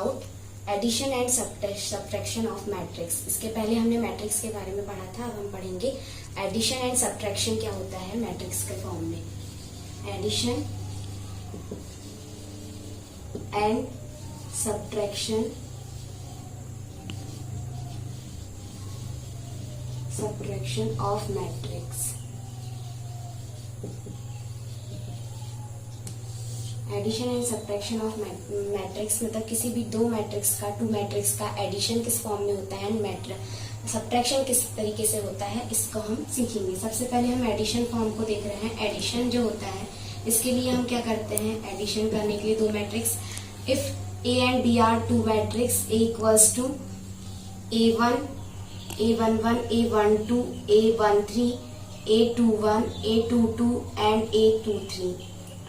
About addition and subtraction of matrix. इसके पहले हमने मैट्रिक्स के बारे में पढ़ा था, अब हम पढ़ेंगे एडिशन एंड सब्ट्रैक्शन क्या होता है मैट्रिक्स के फॉर्म में। Addition and subtraction of matrix. Addition and subtraction of matrix मतलब किसी भी दो मैट्रिक्स का, टू मैट्रिक्स का एडिशन किस फॉर्म में होता है एंड सब्ट्रैक्शन किस तरीके से होता है, इसको हम सीखेंगे। सबसे पहले हम एडिशन फॉर्म को देख रहे हैं। एडिशन जो होता है इसके लिए हम क्या करते हैं, एडिशन करने के लिए दो matrix, if A and B are two matrix, A equals to A1 A11 A12 A13 A21 A22 and A23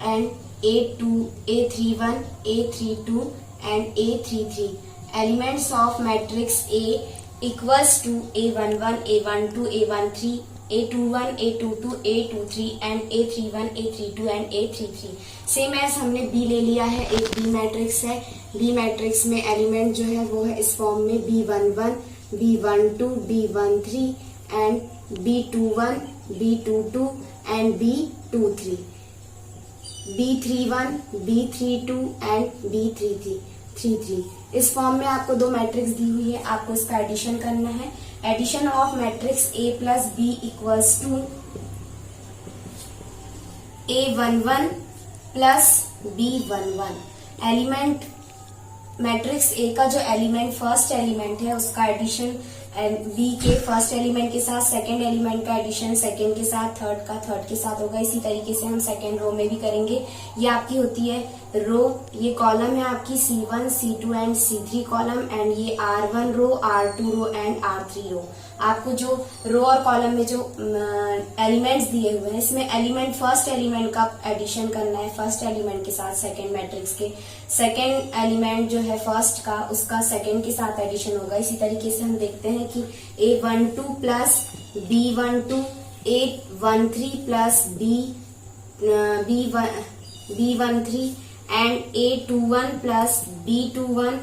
and A31 A32 and A33 elements of matrix A equals to A11 A12 A13 A21 A22 A23 and A31 A32 and A33। Same as हमने B ले लिया है, एक B matrix है। B matrix में element जो है वो है इस फॉर्म में B11 B12 B13 and B21 B22 and B23, B31 B32 and B33। इस फॉर्म में आपको दो मैट्रिक्स दी हुई है, आपको इसका एडिशन करना है। Addition of matrix A plus B equals to A11 plus B11। Element matrix A का जो एलिमेंट फर्स्ट एलिमेंट है उसका एडिशन B के फर्स्ट एलिमेंट के साथ सेकंड एलिमेंट का एडिशन सेकंड के साथ थर्ड का थर्ड के साथ होगा। इसी तरीके से हम सेकंड रो में भी करेंगे। ये आपकी होती है रो, ये कॉलम है आपकी C1 C2 and C3 column, and ये R1 row R2 row and R3 रो। आपको जो रो और कॉलम में जो एलिमेंट्स दिए हुए हैं इसमें एलिमेंट फर्स्ट एलिमेंट का एडिशन करना है फर्स्ट एलिमेंट के साथ सेकंड मैट्रिक्स के, सेकंड एलिमेंट जो है फर्स्ट का उसका सेकंड के साथ एडिशन होगा। इसी तरीके से हम देखते हैं कि A12 plus B12 A13 plus B13 and A21 plus B21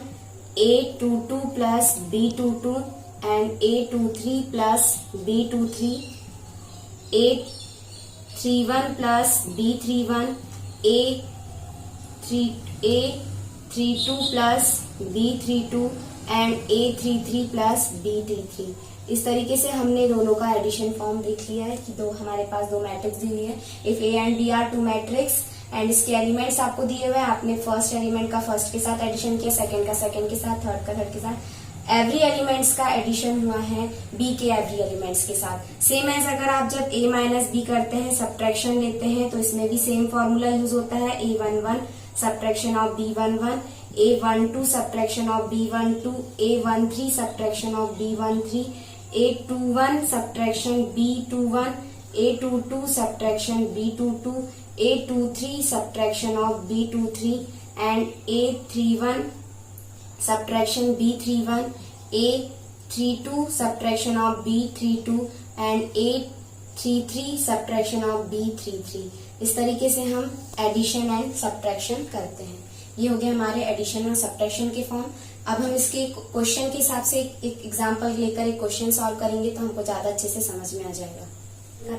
A22 plus B22 and A23 plus B23, A31 plus B31, A32 plus B32 and A33 plus B33। इस तरीके से हमने दोनों का एडिशन फॉर्म देख लिया है कि हमारे पास दो मैट्रिक्स दी हुई है। If A and B are two matrix and इसके एलिमेंट्स आपको दिए हुए हैं, आपने फर्स्ट एलिमेंट का फर्स्ट के साथ एडिशन किया, सेकंड का सेकंड के साथ, थर्ड का थर्ड के साथ। एवरी एलिमेंट्स का एडिशन हुआ है B के एवरी एलिमेंट्स के साथ। सेम एज अगर आप जब A माइनस B करते हैं, सब्ट्रैक्शन लेते हैं, तो इसमें भी सेम फॉर्मूला यूज होता है। A11 subtraction of B11, A12 subtraction of B12, A13 subtraction of B13, A21 subtraction B21, A22 subtraction B22, A23 subtraction of B23 and A31 subtraction B31, A32 subtraction of B32 and A33 subtraction of B33। इस तरीके से हम addition and subtraction करते हैं। ये हो गया हमारे एडिशन और सब्ट्रैक्शन के फॉर्म। अब हम इसके क्वेश्चन के हिसाब से एक एग्जांपल लेकर एक क्वेश्चन सॉल्व करेंगे तो हमको ज्यादा अच्छे से समझ में आ जाएगा।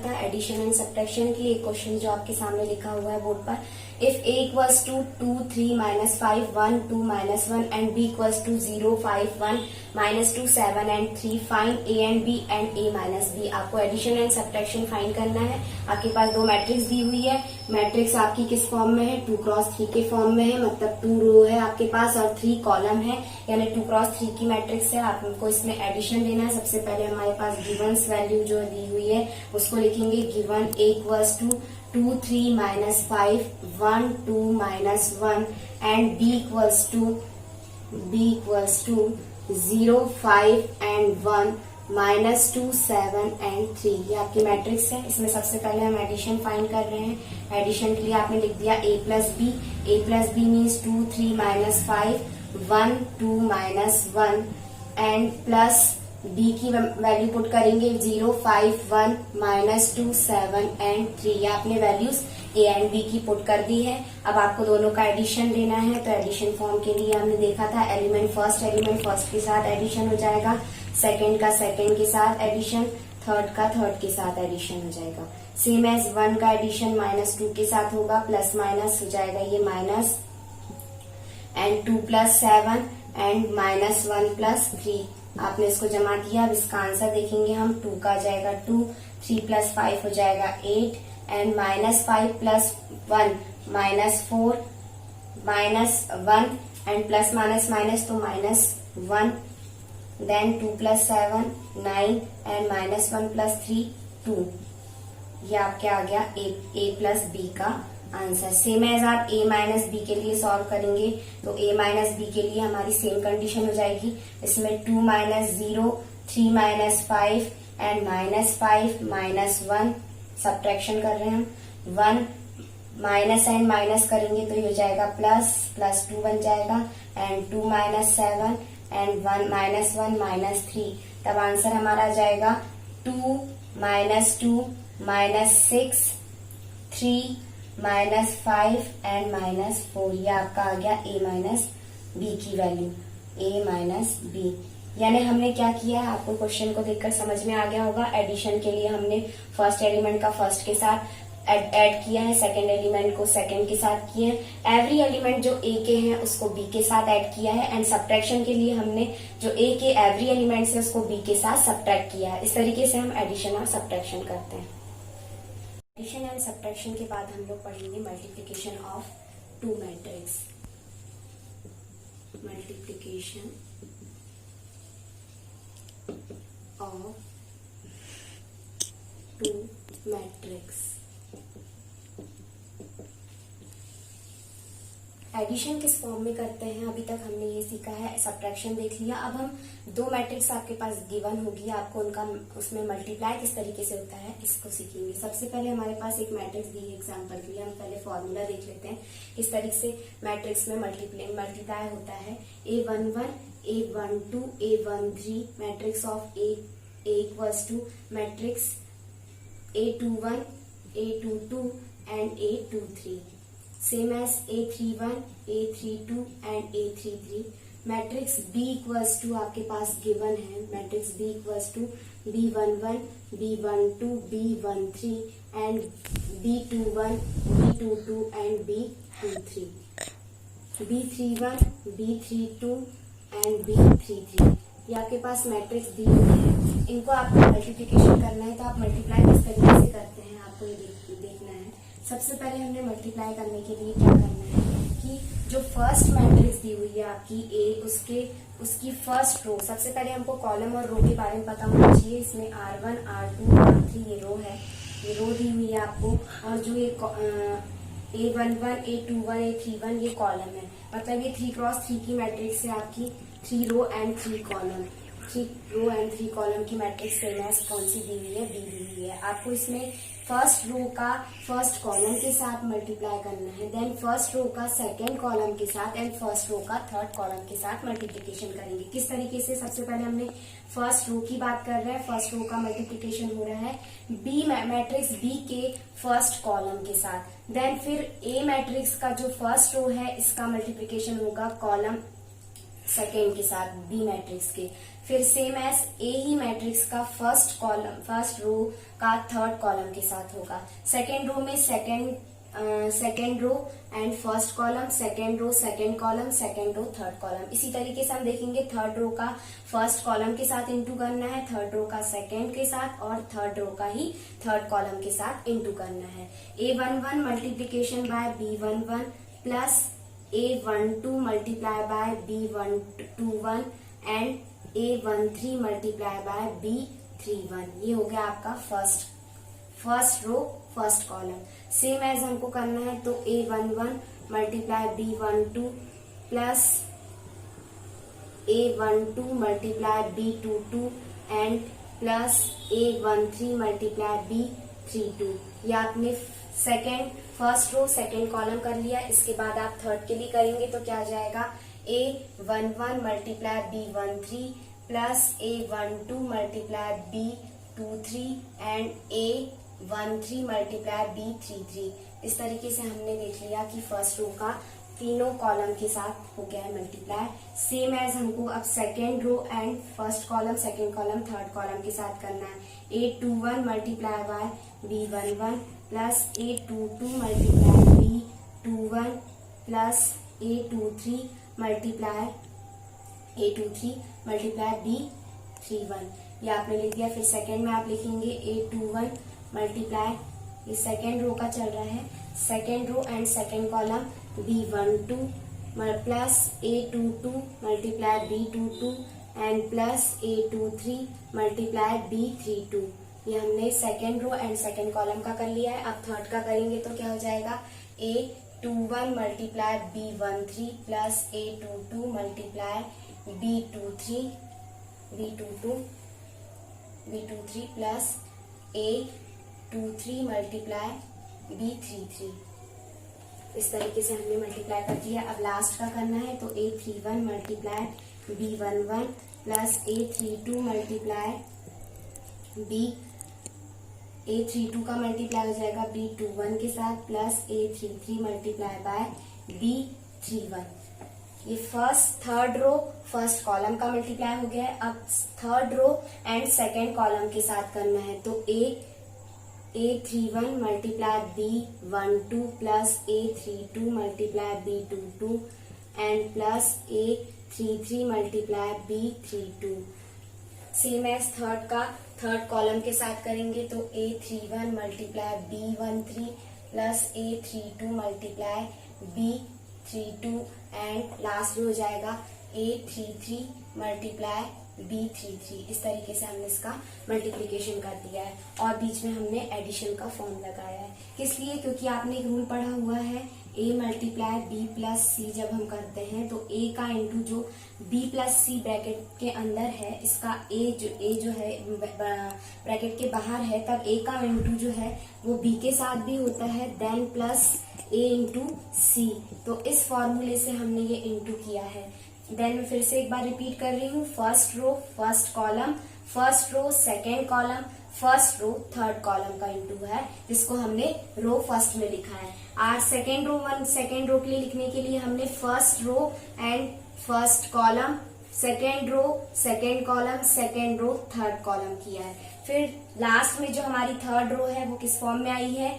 था एडिशन एंड सब्ट्रैक्शन के लिए एक क्वेश्चन जो आपके सामने लिखा हुआ है बोर्ड पर। If A equals to 2 3 -5 1 2 -1 and B equals to 0 5 1 -2 7 and 3 find A and B and A minus B। आपको एडिशन एंड सब्ट्रैक्शन फाइंड करना है। आपके पास दो मैट्रिक्स दी हुई है। मैट्रिक्स आपकी किस फॉर्म में है, 2x3 के फॉर्म में है, मतलब 2 रो है आपके पास और 3 कॉलम है, यानी 2x3 की मैट्रिक्स है। आपको इसमें एडिशन देना है। सबसे पहले हमारे पास गिवन्स वैल्यू जो दी हुई है उसको लिखेंगे। Given A equals to 2 3 -5 1 2 -1 and B equals to 0 5 and 1 -2 7 and 3। ये आपकी मैट्रिक्स है। इसमें सबसे पहले हम एडिशन फाइंड कर रहे हैं। एडिशन के लिए आपने लिख दिया A plus B means 2 3 -5 1 2 -1 and plus B की वैल्यू पुट करेंगे 0, 5, 1, -2, 7 एंड 3। आपने वैल्यूज ए एंड बी की पुट कर दी है। अब आपको दोनों का एडिशन लेना है, तो एडिशन फॉर्म के लिए हमने देखा था एलिमेंट फर्स्ट के साथ एडिशन हो जाएगा, सेकंड का सेकंड के साथ एडिशन, थर्ड का थर्ड के साथ एडिशन हो जाएगा। सेम एज 1 का एडिशन -2 के साथ होगा, प्लस माइनस हो जाएगा ये माइनस एंड 2 + 7 एंड -1 + 3। आपने इसको जमा किया। अब इसका आंसर देखेंगे हम, 2 का आ जाएगा 2, 3 + 5 हो जाएगा 8 and -5 + 1 -4 -1 and plus minus minus तो -1 देन 2 + 7 9 एंड -1 + 3 2। ये आपके आ गया ए प्लस बी का आंसर। सेम एज आप a माइनस बी के लिए सॉल्व करेंगे तो a माइनस बी के लिए हमारी सेम कंडीशन हो जाएगी। इसमें 2 - 0 3 - 5 एंड -5 -1 सब्ट्रैक्शन कर रहे हैं हम। 1 माइनस एंड माइनस करेंगे तो ये हो जाएगा प्लस 2 बन जाएगा एंड 2 - 7 एंड 1 -3। तब आंसर हमारा आ जाएगा 2 - 2 -6 3 -5 एंड -4। ये आपका आ गया a माइनस बी की वैल्यू, a माइनस बी। यानी हमने क्या किया है, आपको क्वेश्चन को देखकर समझ में आ गया होगा। एडिशन के लिए हमने फर्स्ट एलिमेंट का फर्स्ट के साथ ऐड किया है, सेकंड एलिमेंट को सेकंड के साथ किए हैं, एवरी एलिमेंट जो a के हैं उसको b के साथ ऐड किया है, एंड सब्ट्रैक्शन के लिए हमने जो a के एवरी एलिमेंट्स है उसको b के साथ सब्ट्रैक्ट किया है। इस तरीके से हम एडिशन और सब्ट्रैक्शन करते हैं। एडिशन एंड सब्ट्रैक्शन के बाद हम लोग पढ़ेंगे multiplication of two matrix. Multiplication of two matrix. Addition किस फॉर्म में करते हैं, अभी तक हमने ये सीखा है। सब्ट्रैक्शन देख लिया। अब हम दो मैट्रिक्स आपके पास गिवन होगी, आपको उनका उसमें मल्टीप्लाई किस तरीके से होता है इसको सीखेंगे। सबसे पहले हमारे पास एक मैट्रिक्स दी है एग्जांपल के लिए, हम पहले फॉर्मूला देख लेते हैं। इस तरीके से मैट्रिक्स में मल्टीप्लाई होता है A11 A12 A13 matrix of A equals to matrix A21 A22 and A23। Same as A31 A32 and A33। Matrix B equals to आपके पास गिवन है, matrix B equals to B11 B12 B13 and B21 B22 and B23। B31 B32 and B33 ये आपके पास matrix दी हुई है। इनको आपको मल्टीप्लिकेशन करना है, तो आप मल्टीप्लाई किस तरीके से करते हैं आपको ये देखना है। सबसे पहले हमने मल्टीप्लाई करने के लिए क्या करना है कि जो फर्स्ट मैट्रिक्स दी हुई है आपकी A, उसकी फर्स्ट रो, सबसे पहले हमको कॉलम और रो के बारे में पता होना चाहिए। इसमें R1 R2 R3 ये रो है, ये रो दी हुई है आपको, और जो ये A11 A21 A31 ये कॉलम है, मतलब ये 3x3 की मैट्रिक्स है आपकी, 3 row and 3 column. 3 row and 3 column की मैट्रिक्स सेम एज कौन सी दी हुई है, B दी हुई है। आपको इसमें फर्स्ट रो का फर्स्ट कॉलम के साथ मल्टीप्लाई करना है, देन फर्स्ट रो का सेकंड कॉलम के साथ एंड फर्स्ट रो का थर्ड कॉलम के साथ मल्टीप्लिकेशन करेंगे। किस तरीके से, सबसे पहले हमने फर्स्ट रो की बात कर रहे हैं, फर्स्ट रो का मल्टीप्लिकेशन हो रहा है बी मैट्रिक्स बी के फर्स्ट कॉलम के साथ, देन फिर ए मैट्रिक्स का जो फर्स्ट रो है इसका मल्टीप्लिकेशन होगा कॉलम सेकेंड के साथ बी मैट्रिक्स के, फिर सेम एज ए ही मैट्रिक्स का फर्स्ट रो का थर्ड कॉलम के साथ होगा। सेकेंड रो में second row and first column, second row second column, second row third column. इसी तरीके से हम देखेंगे थर्ड रो का फर्स्ट कॉलम के साथ इंटू करना है, थर्ड रो का सेकेंड के साथ, और थर्ड रो का ही थर्ड कॉलम के साथ इंटू करना है। A11 multiplication by B11 plus A12 multiply by B21 and A13 multiply by B31। ये हो गया आपका first row first column. Same as हमको करना है तो A11 multiply B12 plus A12 multiply B22 and plus A13 multiply B32। ये आपने फर्स्ट रो सेकेंड कॉलम कर लिया। इसके बाद आप थर्ड के लिए करेंगे तो क्या आ जाएगा A11 multiply B13 plus A12 multiply B23 and A13 multiply B33। इस तरीके से हमने देख लिया कि फर्स्ट रो का तीनों कॉलम के साथ हो गया है मल्टीप्लाई। सेम एज हमको अब second row and first column, second column, third column के साथ करना है। A21 multiply by B11 plus A22 multiply B21 plus A23 multiply B31, ये आपने लिख दिया। फिर सेकेंड में आप लिखेंगे A21 मल्टीप्लाई, ये सेकेंड रो का चल रहा है, second row and second column B12 plus A22 multiply B22 and plus A23 multiply B32। ये हमने second row and second column का कर लिया है। अब थर्ड का करेंगे तो क्या हो जाएगा, A21 multiply B13 plus A22 multiply B23 plus A23 multiply B33। इस तरीके से हमने मल्टीप्लाई कर दिया। अब लास्ट का करना है तो A31 multiply B11 plus A32 multiply A32 का मल्टीप्लाई हो जाएगा B21 के साथ plus A33 multiply by B31। ये first third row first column का मल्टीप्लाई हो गया है। अब third row and second column के साथ करना है तो A31 multiply B12 plus A32 multiply B22 and plus A33 multiply B32। Same as third का थर्ड कॉलम के साथ करेंगे तो A31 multiply B13 plus A32 multiply B32 and last में हो जाएगा A33 मल्टीप्लाई B33। इस तरीके से हमने इसका मल्टीप्लिकेशन कर दिया है और बीच में हमने एडिशन का फॉर्म लगाया है। किस लिए, क्योंकि आपने एक रूल पढ़ा हुआ है A multiply B plus C। जब हम करते हैं तो A का इंटू जो B प्लस C ब्रैकेट के अंदर है, इसका A जो है ब्रैकेट के बाहर है, तब A का इंटू जो है वो B के साथ भी होता है, then plus A into C। तो इस फॉर्मूले से हमने ये इंटू किया है। देन मैं फिर से एक बार रिपीट कर रही हूँ, first row first column, first row second column, first row third column का इंटू है, जिसको हमने रो फर्स्ट में लिखा है। आज सेकेंड रो के लिए लिखने के लिए हमने first row and first column, second row second column, second row third column किया है। फिर लास्ट में जो हमारी थर्ड रो है वो किस फॉर्म में आई है,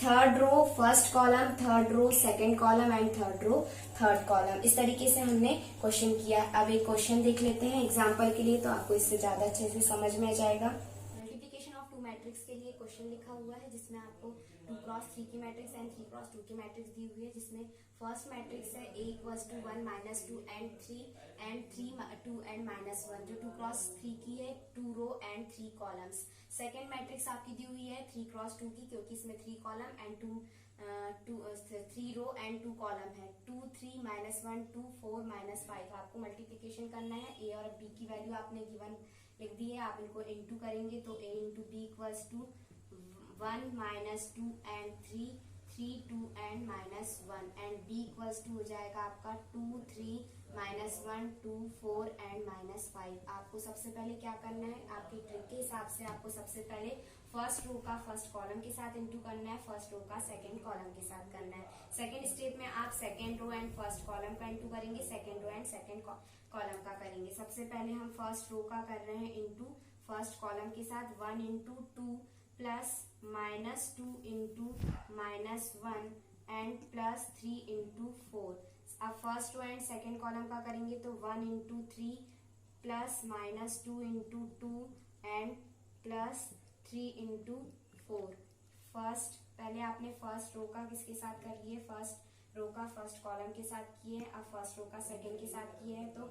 third row first column, third row second column and third row third column. इस तरीके से हमने क्वेश्चन किया। अब एक क्वेश्चन देख लेते हैं एग्जांपल के लिए, तो आपको इससे ज्यादा अच्छे से समझ में आ जाएगा। मल्टीप्लिकेशन ऑफ टू मैट्रिक्स के लिए क्वेश्चन लिखा हुआ है, जिसमें आपको 2x3 की मैट्रिक्स एंड 3x2 की मैट्रिक्स दी हुई है, जिसमें फर्स्ट मैट्रिक्स है A = 1 -2 एंड 3 एंड 3 2 एंड -1, जो 2x3 की है, 2 row and 3 columns. Second matrix आपकी दी हुई है 3x2 की, क्योंकि इसमें 3 column and 3 row and 2 column है। 2 3 -1 2 4 -5। आपको मल्टीप्लिकेशन करना है। A और B की वैल्यू आपने गिवन लिख दी है, आप इनको इंटू करेंगे तो A into B = 1 -2 and 3 3 2 and -1 and B = हो जाएगा आपका 2 3 -1 2 4 एंड -5। आपको सबसे पहले क्या करना है, आपके ट्रिक के हिसाब से आपको सबसे पहले फर्स्ट रो का फर्स्ट कॉलम के साथ इंटू करना है, फर्स्ट रो का सेकंड कॉलम के साथ करना है। सेकंड स्टेप में आप second row and first column का इंटू करेंगे, second row and second column का करेंगे। सबसे पहले हम फर्स्ट रो का कर रहे हैं इंटू फर्स्ट कॉलम के साथ 1 into 2 plus -2 into -1 and plus 3 into 4। अब first row and second column का करेंगे तो 1 into 3 plus -2 into 2 and plus 3 into 4। First पहले आपने फर्स्ट रो का किसके साथ कर लिए, फर्स्ट रो का फर्स्ट कॉलम के साथ किए, अब फर्स्ट रो का सेकेंड के साथ किए हैं तो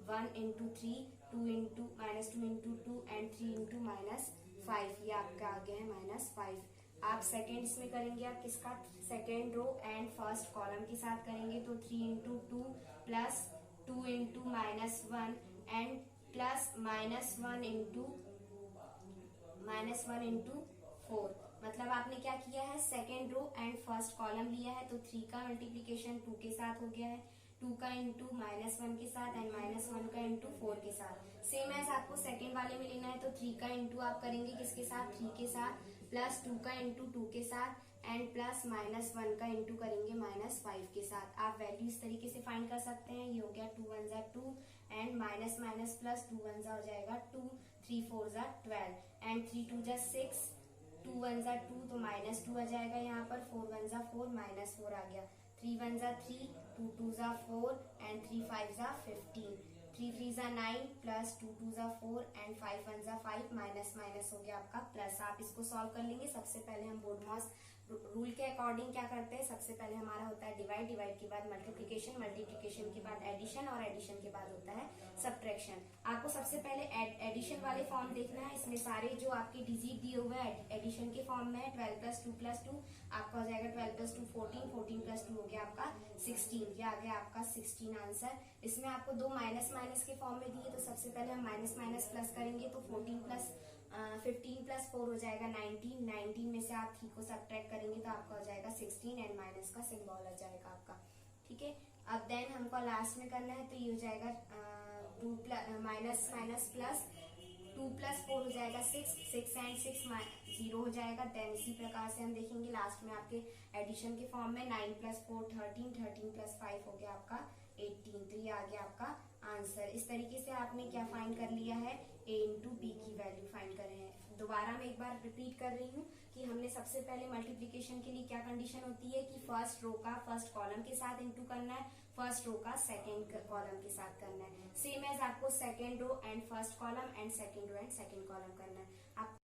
1 into 3 2 into -2 into 2 and 3 into -5। ये आपका आ गया है -5। आप सेकेंड इसमें करेंगे, आप किसका, second row and first column के साथ करेंगे तो 3 into 2 plus 2 into -1 and plus -1 into 4। मतलब आपने क्या किया है, second row and first column लिया है तो 3 का मल्टीप्लिकेशन 2 के साथ हो गया है, 2 का इंटू -1 के साथ एंड -1 का इंटू 4 के साथ। सेम एज आपको सेकंड वाले में लेना है तो 3 का इंटू आप करेंगे किसके साथ, 3 के साथ, प्लस 2 का इंटू 2 के साथ, एंड प्लस -1 का इंटू करेंगे -5 के साथ। आप वैल्यू इस तरीके से फाइंड कर सकते हैं। ये हो गया 2 1 जा 2 एंड माइनस माइनस प्लस 2 1 जा हो जाएगा 2, 3 4 जा 12 एंड 3 2 जा 6, 2 1 जा 2 तो -2 आ जाएगा यहाँ पर, 4 1 जा 4 -4 आ गया, 3 1 जा 3, 2 2 जा 4 एंड 3 5 जा 15, 3 3 जा 9 प्लस 2 2 जा 4 एंड 5 1 जा 5 माइनस माइनस हो गया आपका प्लस। आप इसको सॉल्व कर लेंगे। सबसे पहले हम बोडमॉस रूल के अकॉर्डिंग क्या करते हैं, सबसे पहले हमारा होता है डिवाइड, डिवाइड के बाद मल्टीप्लिकेशन, मल्टीप्लिकेशन के बाद एडिशन और एडिशन के बाद होता है सब्ट्रैक्शन। आपको सबसे पहले एडिशन वाले फॉर्म देखना है। इसमें सारे जो आपके डिजिट दिए हुए हैं एडिशन के फॉर्म में है। 12 + 2 + 2 आपका हो जाएगा 12 + 2 14, 14 + 2 हो गया आपका 16। ये आ गया आपका 16 आंसर। इसमें आपको दो माइनस माइनस के फॉर्म में दिए तो सबसे पहले हम माइनस माइनस प्लस करेंगे तो 15 + 4 हो जाएगा 19, 19 में से आप 3 को सब्ट्रैक्ट करेंगे तो आपका हो जाएगा 16 एंड माइनस का सिंबल आ जाएगा आपका। ठीक है, अब देन हमको लास्ट में करना है तो ये हो जाएगा माइनस माइनस प्लस 2 + 4 हो जाएगा 6, 6 एंड 6 0 हो जाएगा। देन इसी प्रकार से हम देखेंगे लास्ट में आपके एडिशन के फॉर्म में 9 + 4 13, 13 + 5 हो गया आपका 18। तो ये आ गया आपका आंसर। इस तरीके से आपने क्या फाइंड कर लिया है, a इंटू बी की वैल्यू फाइंड कर रहे हैं। दोबारा मैं एक बार रिपीट कर रही हूँ कि हमने सबसे पहले मल्टीप्लिकेशन के लिए क्या कंडीशन होती है कि फर्स्ट रो का फर्स्ट कॉलम के साथ इंटू करना है, फर्स्ट रो का सेकंड कॉलम के साथ करना है। सेम एज आपको second row and first column and second row and second column करना है। आप